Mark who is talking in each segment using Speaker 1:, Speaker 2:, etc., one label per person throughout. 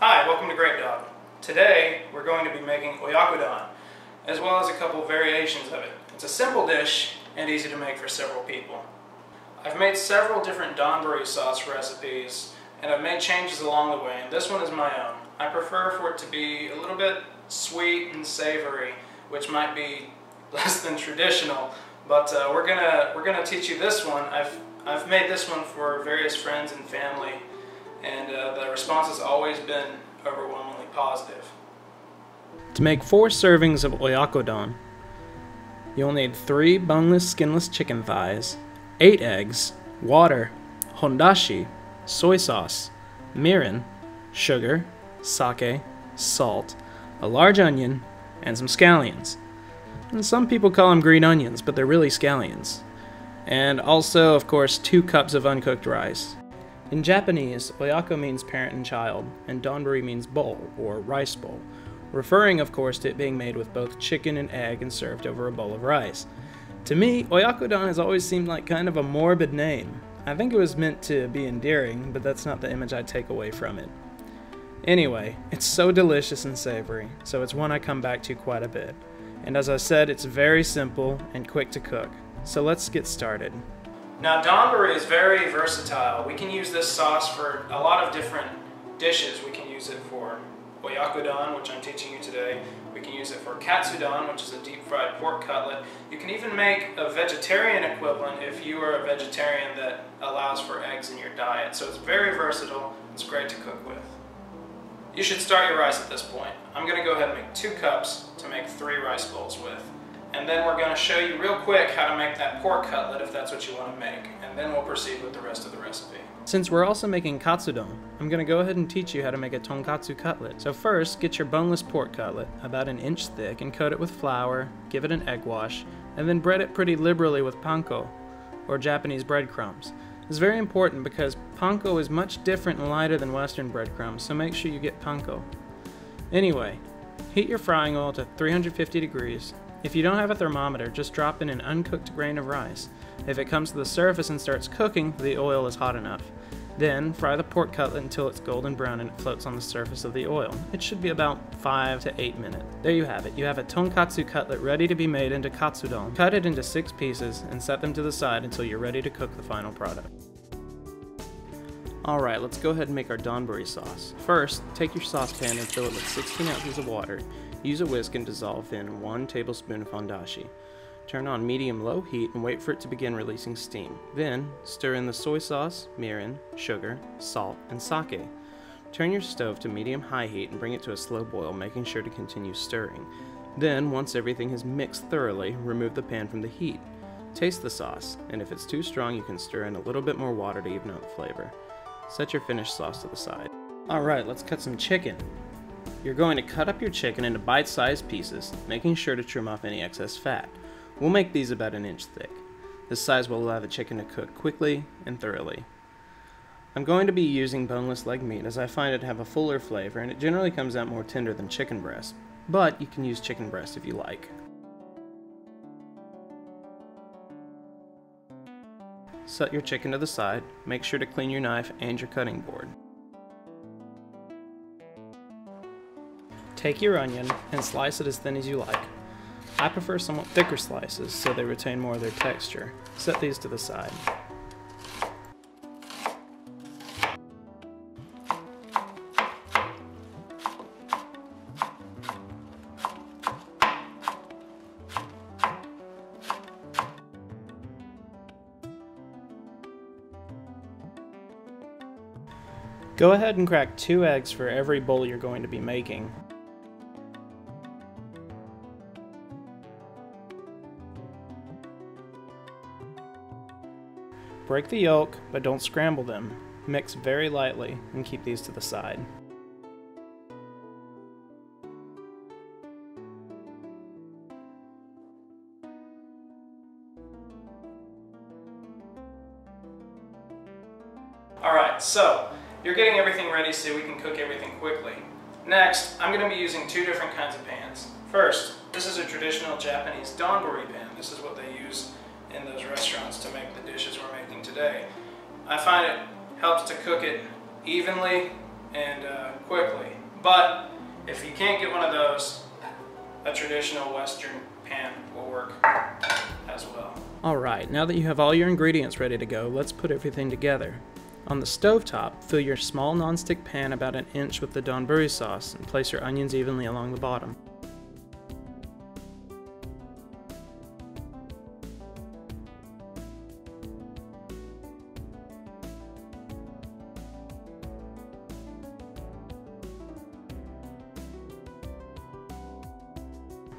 Speaker 1: Hi, welcome to Grapedog. Today we're going to be making Oyako Don, as well as a couple variations of it. It's a simple dish and easy to make for several people. I've made several different donburi sauce recipes and I've made changes along the way, and this one is my own. I prefer for it to be a little bit sweet and savory, which might be less than traditional, but we're gonna teach you this one. I've made this one for various friends and family, and the response has always been overwhelmingly positive. To make 4 servings of Oyako Don, you'll need 3 boneless, skinless chicken thighs, 8 eggs, water, Hondashi, soy sauce, Mirin, sugar, sake, salt, a large onion, and some scallions. And some people call them green onions, but they're really scallions. And also, of course, 2 cups of uncooked rice. In Japanese, oyako means parent and child, and donburi means bowl, or rice bowl, referring, of course, to it being made with both chicken and egg and served over a bowl of rice. To me, Oyako Don has always seemed like kind of a morbid name. I think it was meant to be endearing, but that's not the image I take away from it. Anyway, it's so delicious and savory, so it's one I come back to quite a bit. And as I said, it's very simple and quick to cook. So let's get started. Now, donburi is very versatile. We can use this sauce for a lot of different dishes. We can use it for Oyako Don, which I'm teaching you today. We can use it for Katsu Don, which is a deep-fried pork cutlet. You can even make a vegetarian equivalent if you are a vegetarian that allows for eggs in your diet. So it's very versatile. It's great to cook with. You should start your rice at this point. I'm going to go ahead and make 2 cups to make 3 rice bowls with. And then we're going to show you real quick how to make that pork cutlet if that's what you want to make. And then we'll proceed with the rest of the recipe. Since we're also making Katsu Don, I'm going to go ahead and teach you how to make a Tonkatsu Cutlet. So first, get your boneless pork cutlet, about 1 inch thick, and coat it with flour, give it an egg wash, and then bread it pretty liberally with panko, or Japanese breadcrumbs. It's very important because panko is much different and lighter than Western breadcrumbs, so make sure you get panko. Anyway, heat your frying oil to 350 degrees. If you don't have a thermometer, just drop in an uncooked grain of rice. If it comes to the surface and starts cooking, the oil is hot enough. Then, fry the pork cutlet until it's golden brown and it floats on the surface of the oil. It should be about 5 to 8 minutes. There you have it. You have a Tonkatsu Cutlet ready to be made into Katsu Don. Cut it into 6 pieces and set them to the side until you're ready to cook the final product. Alright, let's go ahead and make our donburi sauce. First, take your saucepan and fill it with 16 ounces of water. Use a whisk and dissolve in 1 tablespoon of Hondashi. Turn on medium-low heat and wait for it to begin releasing steam. Then, stir in the soy sauce, mirin, sugar, salt, and sake. Turn your stove to medium-high heat and bring it to a slow boil, making sure to continue stirring. Then, once everything has mixed thoroughly, remove the pan from the heat. Taste the sauce, and if it's too strong, you can stir in a little bit more water to even out the flavor. Set your finished sauce to the side. Alright, let's cut some chicken. You're going to cut up your chicken into bite-sized pieces, making sure to trim off any excess fat. We'll make these about 1 inch thick. This size will allow the chicken to cook quickly and thoroughly. I'm going to be using boneless leg meat as I find it to have a fuller flavor and it generally comes out more tender than chicken breast, but you can use chicken breast if you like. Set your chicken to the side, make sure to clean your knife and your cutting board. Take your onion and slice it as thin as you like. I prefer somewhat thicker slices so they retain more of their texture. Set these to the side. Go ahead and crack 2 eggs for every bowl you're going to be making. Break the yolk, but don't scramble them. Mix very lightly and keep these to the side. Alright, so you're getting everything ready so we can cook everything quickly. Next, I'm going to be using 2 different kinds of pans. First, this is a traditional Japanese donburi pan. This is what they use in those restaurants to make the dishes we're making today. I find it helps to cook it evenly and quickly. But if you can't get one of those, a traditional Western pan will work as well. Alright, now that you have all your ingredients ready to go, let's put everything together. On the stovetop, fill your small nonstick pan about an inch with the donburi sauce and place your onions evenly along the bottom.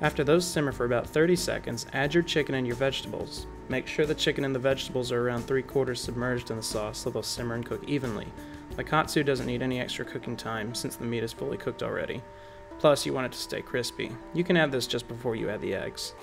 Speaker 1: After those simmer for about 30 seconds, add your chicken and your vegetables. Make sure the chicken and the vegetables are around 3/4 submerged in the sauce so they'll simmer and cook evenly. The katsu doesn't need any extra cooking time since the meat is fully cooked already. Plus, you want it to stay crispy. You can add this just before you add the eggs.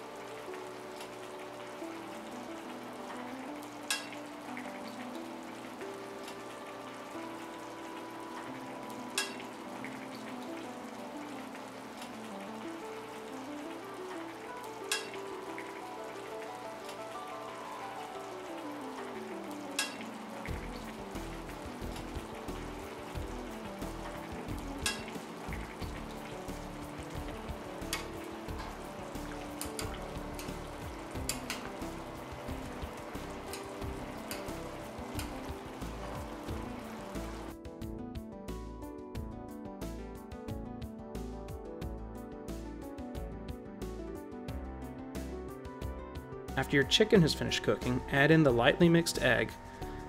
Speaker 1: After your chicken has finished cooking, add in the lightly mixed egg,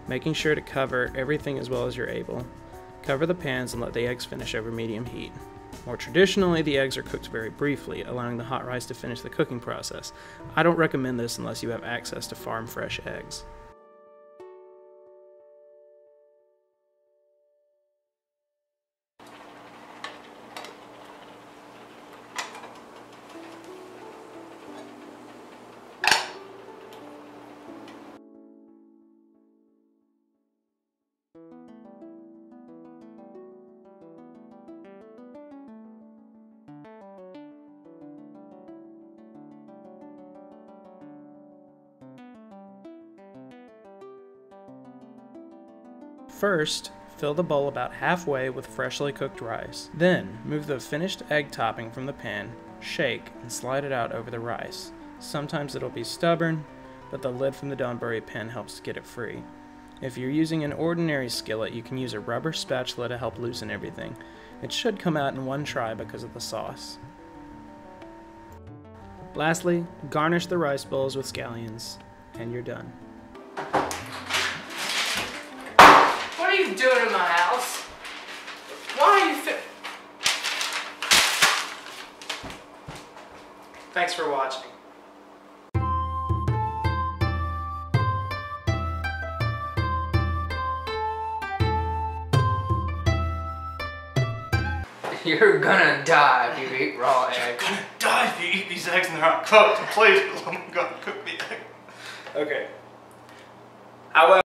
Speaker 1: making sure to cover everything as well as you're able. Cover the pans and let the eggs finish over medium heat. More traditionally, the eggs are cooked very briefly, allowing the hot rice to finish the cooking process. I don't recommend this unless you have access to farm fresh eggs. First, fill the bowl about halfway with freshly cooked rice. Then, move the finished egg topping from the pan, shake, and slide it out over the rice. Sometimes it'll be stubborn, but the lid from the donburi pan helps to get it free. If you're using an ordinary skillet, you can use a rubber spatula to help loosen everything. It should come out in one try because of the sauce. Lastly, garnish the rice bowls with scallions, and you're done.
Speaker 2: What are you doing in my house? Why are you
Speaker 1: Thanks for watching.
Speaker 2: You're gonna die if you eat raw eggs.
Speaker 1: You're gonna die if you eat these eggs and they're not cooked. Please, someone go cook the egg. Okay. However,